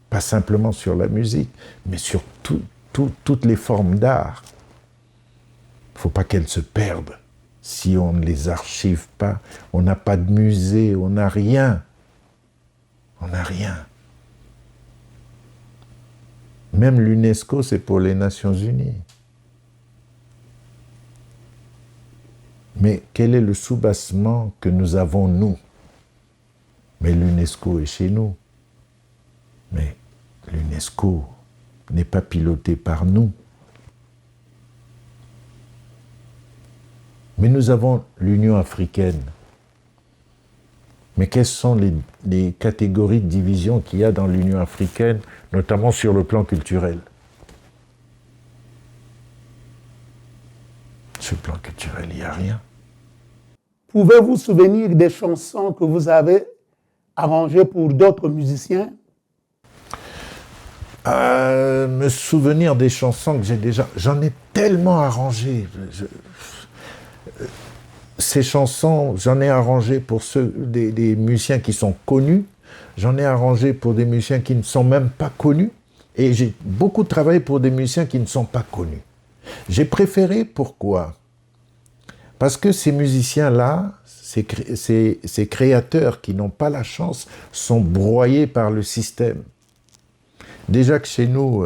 pas simplement sur la musique, mais sur toutes les formes d'art. Il ne faut pas qu'elles se perdent si on ne les archive pas. On n'a pas de musée, on n'a rien. On n'a rien. Même l'UNESCO, c'est pour les Nations Unies. Mais quel est le soubassement que nous avons, nous? Mais l'UNESCO est chez nous. Mais l'UNESCO n'est pas piloté par nous. Mais nous avons l'Union africaine. Mais quelles sont les catégories de division qu'il y a dans l'Union africaine, notamment sur le plan culturel? Sur le plan culturel, il n'y a rien. Pouvez-vous vous souvenir des chansons que vous avez arrangées pour d'autres musiciens? Me souvenir des chansons que j'ai déjà... J'en ai tellement arrangé. Ces chansons, j'en ai arrangé pour des musiciens qui sont connus. J'en ai arrangé pour des musiciens qui ne sont même pas connus. Et j'ai beaucoup travaillé pour des musiciens qui ne sont pas connus. J'ai préféré, pourquoi? Parce que ces musiciens-là, ces créateurs qui n'ont pas la chance, sont broyés par le système. Déjà que chez nous,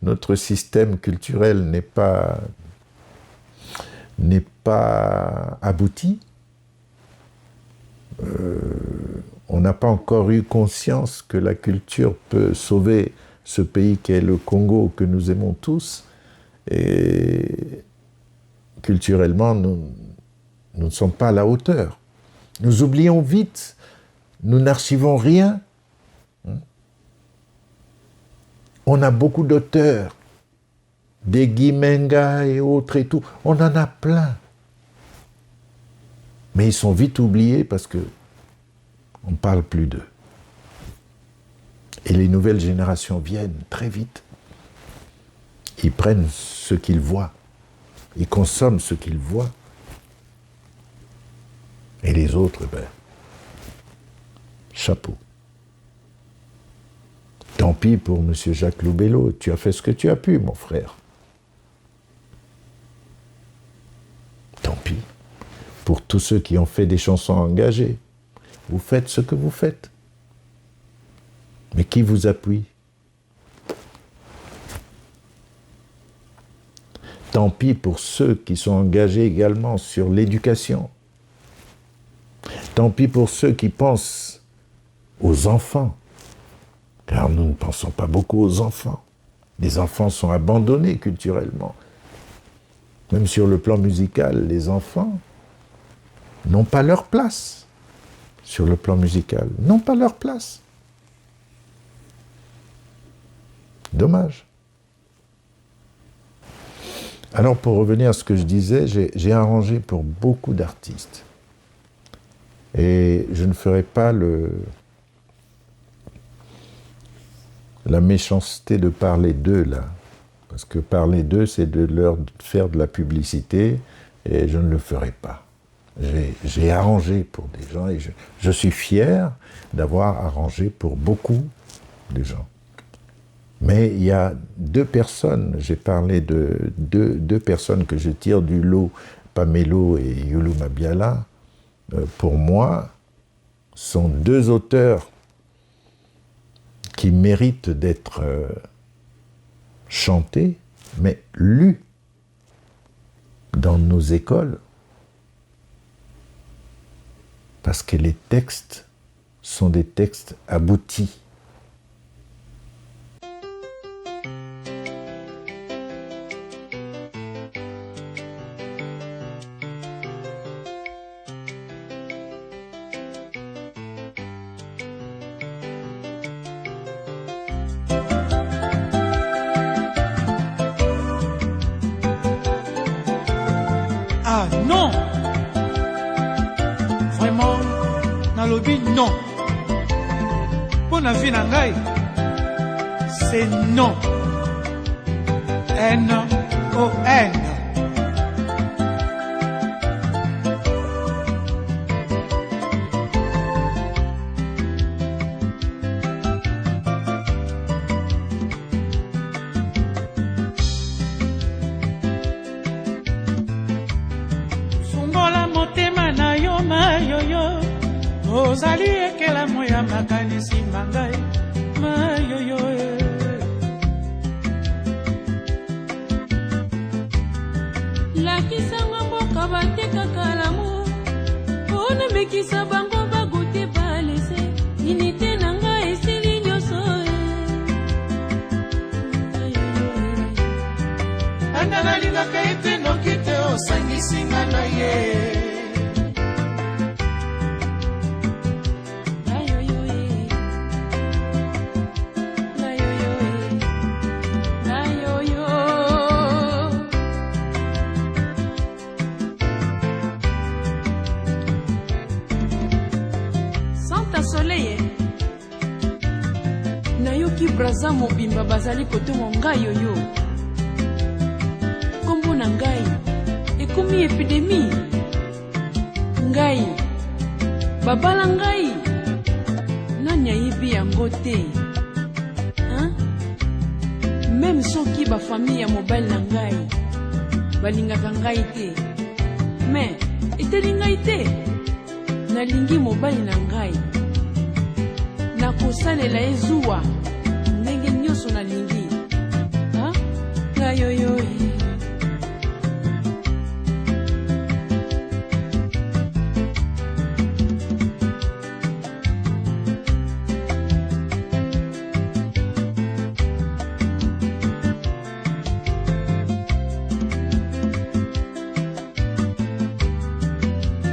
notre système culturel n'est pas abouti. On n'a pas encore eu conscience que la culture peut sauver ce pays qu'est le Congo, que nous aimons tous. Et culturellement, nous ne sommes pas à la hauteur. Nous oublions vite, nous n'archivons rien. On a beaucoup d'auteurs, des Guy Menga et autres et tout. On en a plein. Mais ils sont vite oubliés parce que on ne parle plus d'eux. Et les nouvelles générations viennent très vite. Ils prennent ce qu'ils voient. Ils consomment ce qu'ils voient. Et les autres, chapeau. Tant pis pour M. Jacques Loubello, tu as fait ce que tu as pu, mon frère. Tant pis. Pour tous ceux qui ont fait des chansons engagées, vous faites ce que vous faites. Mais qui vous appuie? Tant pis pour ceux qui sont engagés également sur l'éducation. Tant pis pour ceux qui pensent aux enfants. Car nous ne pensons pas beaucoup aux enfants. Les enfants sont abandonnés culturellement. Même sur le plan musical, les enfants n'ont pas leur place. Sur le plan musical, n'ont pas leur place. Dommage. Alors pour revenir à ce que je disais, j'ai arrangé pour beaucoup d'artistes. Et je ne ferai pas la méchanceté de parler d'eux, là. Parce que parler d'eux, c'est de leur faire de la publicité, et je ne le ferai pas. J'ai arrangé pour des gens, et je suis fier d'avoir arrangé pour beaucoup de gens. Mais il y a deux personnes, j'ai parlé de deux personnes que je tire du lot, Pamelo et Youlou Mabiala, pour moi, sont deux auteurs qui méritent d'être chantés, mais lus dans nos écoles, parce que les textes sont des textes aboutis. Ah non! Vraiment, nalobi non. Pour la vie nangai, c'est non. N-O-N. ozali ekelamu ya makanisi mangai mayoyo lakisanga mboka batekaka lamu mpona mekisa bango bagute balese inite na ngai esili nyonso anda nalingaka ete noki te osangisinga na ye nayoki braza mobimba bazali kotongo ngai yoyo kombo na ngai ekomi epidemi ngai babala ngai nani ayebi yango te meme soki bafamille ya mobali na ngai balingaka ngai te me eteli ngai te nalingi mobali na ngai nakosalela ye zuwa ndenge nyonso nalingi ngayoyo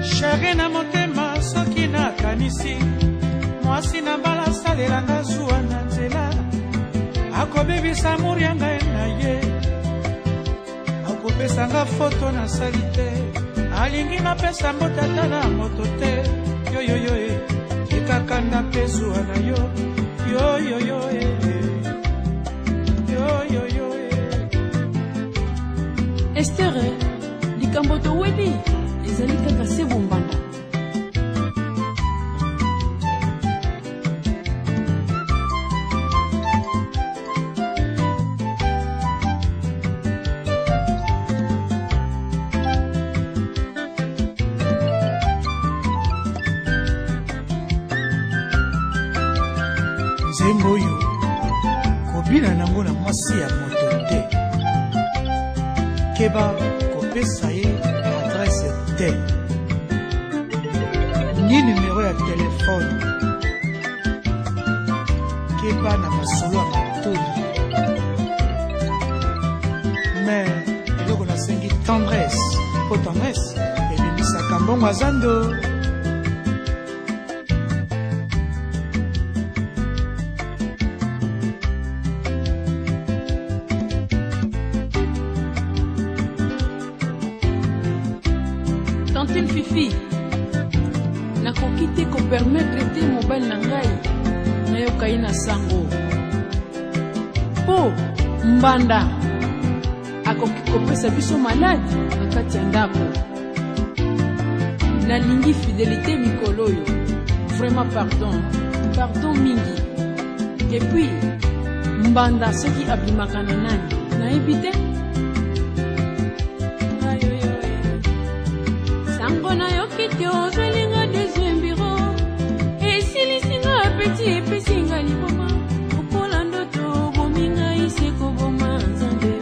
sheri na motema soki nakanisi mwasi na mbala asalelanga zuwa na nzela akobebisa mori ya ngai na ye akopesanga foto nasali te alingi napesa mbotata na moto te yoyoyo ekakanda mpe zuwa na yo yoyoyo yoyoyo Esther likambo toweli ezali kaka se bombanda nzembo oyo kobina nango na mwasi ya moto te keba kopesa ye adrese te ni numero ya telefone keba na masolo ya matoi me eloko nasengi tendresse po tendresse ebimisaka mbongo aza ndo tantine fifi nakoki te kopermetre te mobali na ngai nayoka ye na sango mpo mbanda akoki kopesa biso maladi na kati ya ndako nalingi fidelité mikolo oyo vraiment pardon mingi epuis mbanda soki abimaka na nani nayebi te sango nayoki te ozwelinga deuxième biro esilisinga apeti epesinga liboma okola ndoto bominga ise koboma nzambe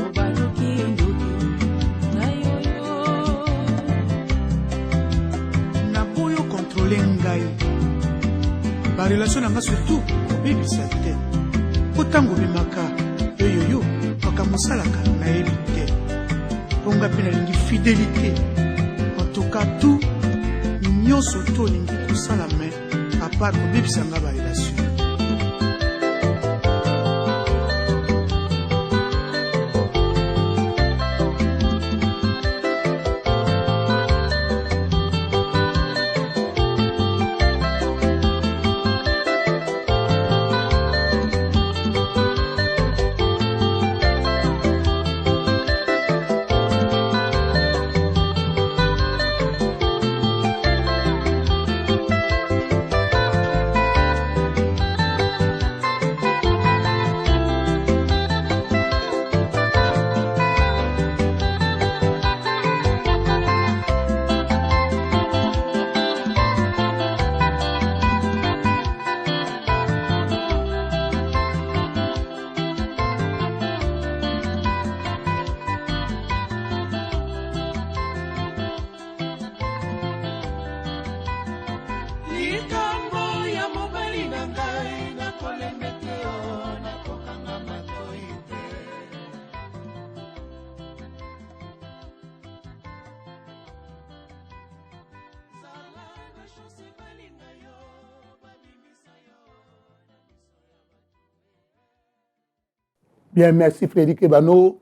obaluki ndoki nayoyo naboyo kontrole ngai barelation na nga surtout kobebisa te po ntango obimaka yoyoyo makambo osalaka nayebi te mponga mpe nalingi fidélité toka tu nyonso to olingi kosala me apart kobebisanga barelation Bien, merci Frédéric Ebano.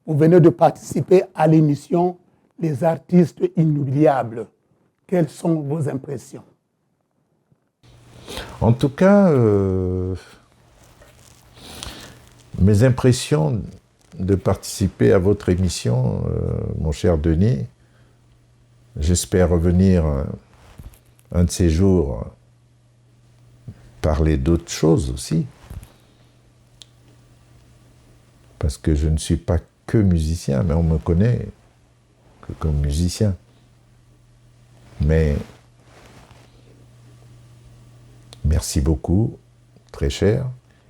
Vous venez de participer à l'émission Les artistes inoubliables. Quelles sont vos impressions? En tout cas, mes impressions de participer à votre émission, mon cher Denis, j'espère revenir un de ces jours parler d'autres choses aussi. Parce que je ne suis pas que musicien, mais on me connaît que comme musicien. Mais merci beaucoup, très cher.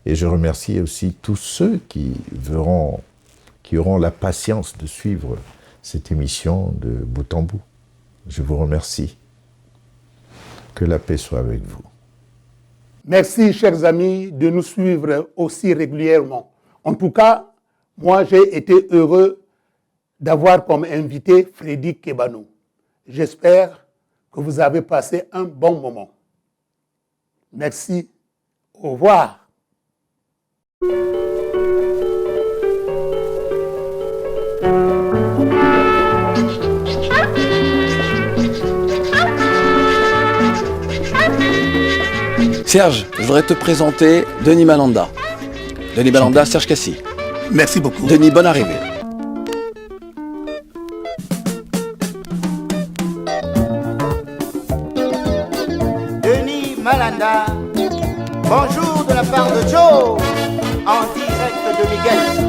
Et je remercie aussi tous ceux qui auront la patience de suivre cette émission de bout en bout. Je vous remercie. Que la paix soit avec vous. Merci, chers amis, de nous suivre aussi régulièrement. En tout cas, moi, j'ai été heureux d'avoir comme invité Frédéric Ebano. J'espère que vous avez passé un bon moment. Merci. Au revoir. Serge, je voudrais te présenter Denis Malanda. Denis Malanda, Serge Cassi. Merci beaucoup. Denis, bonne arrivée. Denis Malanda, bonjour de la part de Joe, en direct de Miguel.